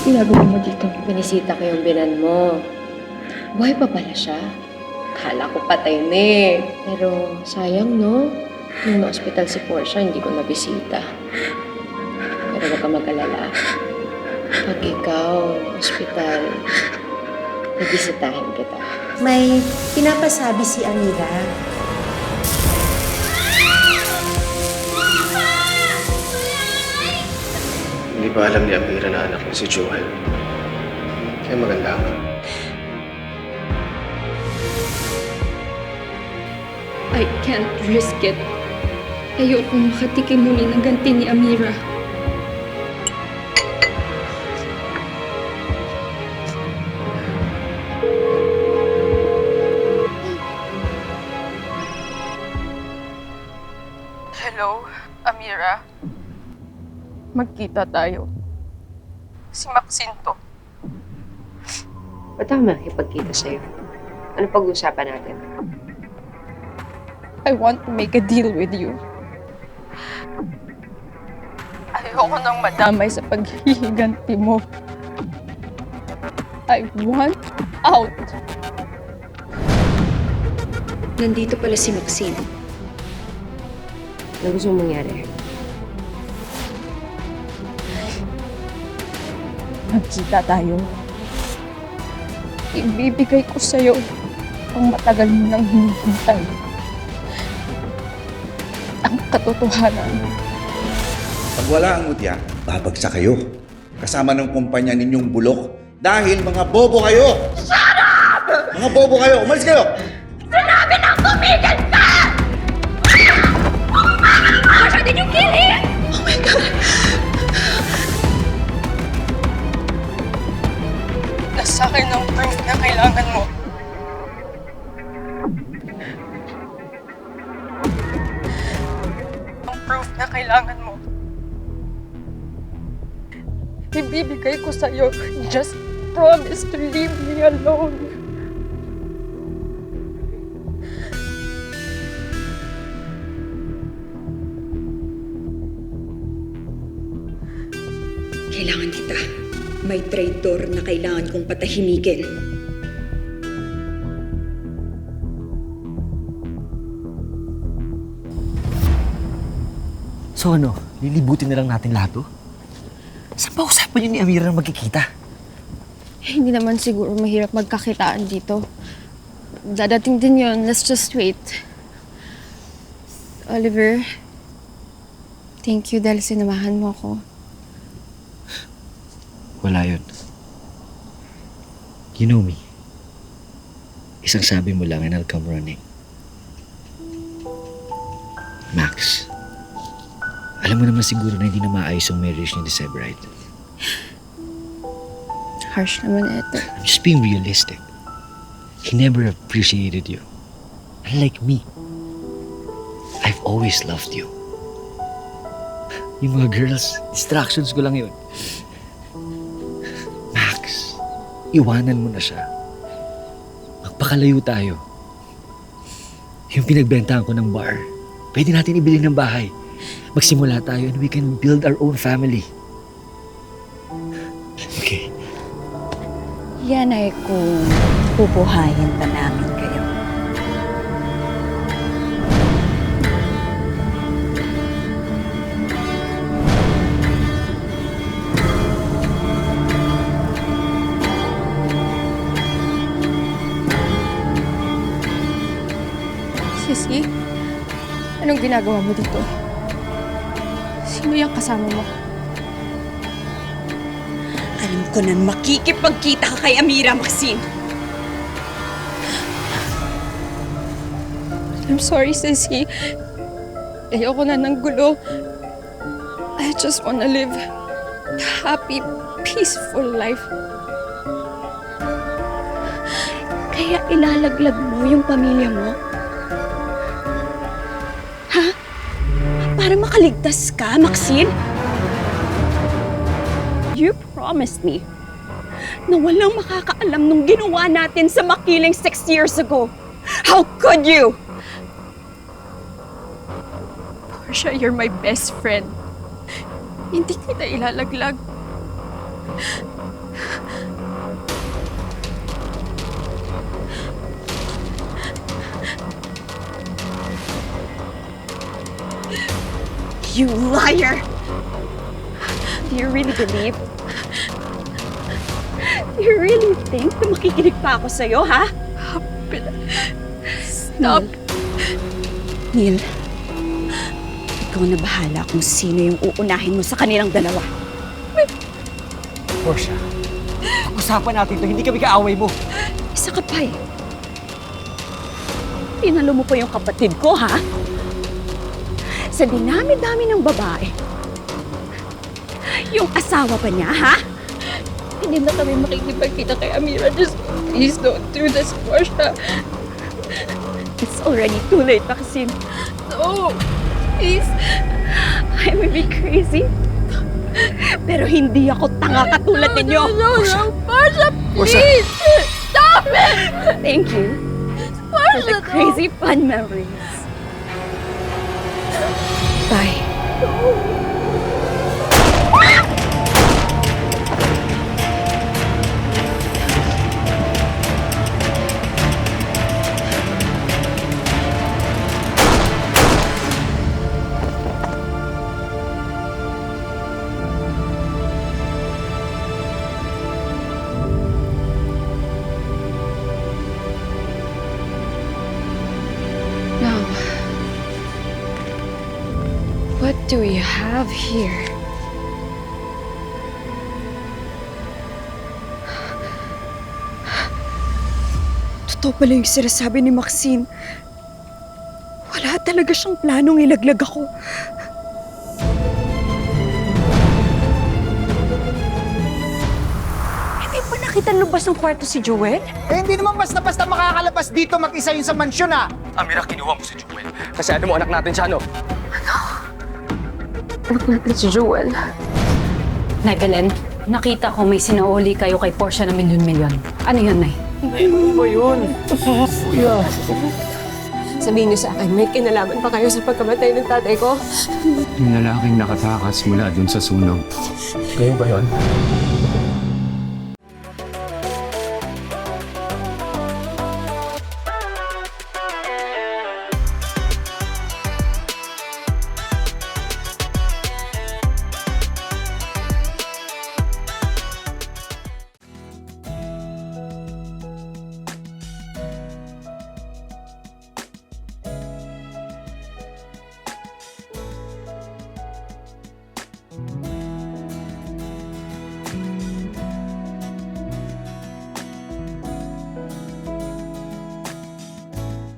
ginagawa mo dito? Binisita ko yung binan mo. Buhay pa pala siya. Kala ko patay na eh. Pero sayang no? Nung na-hospital si Portia, hindi ko nabisita. Pero huwag ka mag-alala. Pag ikaw, hospital, nabisitahin kita. May pinapasabi si Amira. Hindi ba alam ni Amira na anak niya si Joel? Kaya maganda ka. I can't risk it. Ayokong makatikim muli ng ganti ni Amira. Hello, Amira. Magkita tayo. Si Maxine to. Ba't ako makikipagkita sa'yo? Ano pag-uusapan natin? I want to make a deal with you. Ayoko nang madamay sa paghihiganti mo. I want out. Nandito pala si Maxine. Ano gusto mong mangyari? Magkita tayo. Ibibigay ko sa'yo ang matagal mo nang hinihintay. Ang katotohanan. Pag wala ang mutya, babagsak kayo. Kasama ng kumpanya ninyong bulok dahil mga bobo kayo! Shut up! Mga bobo kayo! Umalis kayo! Sinabi ng tumigil ka! Marsha, did you kill him? Oh my God! Nasa akin ang proof na kailangan mo. Ang proof na kailangan mo. Ibibigay ko sa'yo. Just promise to leave me alone. Kailangan kita. May traitor na kailangan kong patahimikin. So ano, lilibutin na lang natin lahat to? Saan ba usapan yun ni Amira na magkikita? Hindi naman siguro mahirap magkakitaan dito. Dadating din yun. Let's just wait. Oliver, thank you dahil sinamahan mo ako. Wala yun. You know me. Isang sabi mo lang and I'll come running. Max, alam mo naman siguro na hindi na maayos ang marriage ni December, right? Harsh naman ito. I'm just being realistic. He never appreciated you. Unlike me. I've always loved you. Yung mga girls, distractions ko lang yun. Max, iwanan mo na siya. Magpakalayo tayo. Yung pinagbentahan ko ng bar, pwede natin ibili ng bahay. Magsimula tayo and we can build our own family. Okay. Yan ay kung pupuhayin pa namin kayo. Sissy, anong ginagawa mo dito? Sino yung kasama mo? Alam ko na makikipagkita ka kay Amira, Maxine. I'm sorry, Sissy. Ayoko na ng gulo. I just wanna live a happy, peaceful life. Kaya ilalaglag mo yung pamilya mo? Ha? Para makaligtas ka, Maxine? You promised me na walang makakaalam nung ginawa natin sa Makiling 6 years ago. How could you? Portia, you're my best friend. Hindi kita ilalaglag. You liar! Do you really believe? Do you really think na makikinig pa ako sa'yo, ha? Stop. Neil, ikaw na bahala kung sino yung uunahin mo sa kanilang dalawa. Portia, pag-usapan natin to, hindi kami kaaway mo. Isa ka pa eh. Tinalo mo pa yung kapatid ko, ha? Sa dinami-dami ng babae. Yung asawa pa niya, ha? Hindi na kami makikipagkita kay Amira. Just please don't do this, Portia. It's already too late, Maxine. No. Please. I may be crazy. Pero hindi ako tanga katulad ninyo. No, Portia, Portia. please. Stop it. Thank you for the crazy fun memories. Bye. Now, what do we have here? Totoo pala yung sinasabi ni Maxine. Wala talaga siyang planong ilaglag ako. Hindi pa nakita lubas ng kwarto si Joel? Eh, hindi naman basta-basta makakalabas dito mag-isa yun sa mansyon, ah. Amira, kinuha mo si Joel. Kasi ano mo, anak natin siya, no? Si Joel. Nay Belen, nakita ko may sinauli kayo kay Portia na milyon-milyon. Ano yun, Nay? Sabihin niyo sa akin, may kinalaman pa kayo sa pagkamatay ng tatay ko? Yung lalaking nakatakas mula dun sa sunog. Kayo ba yun?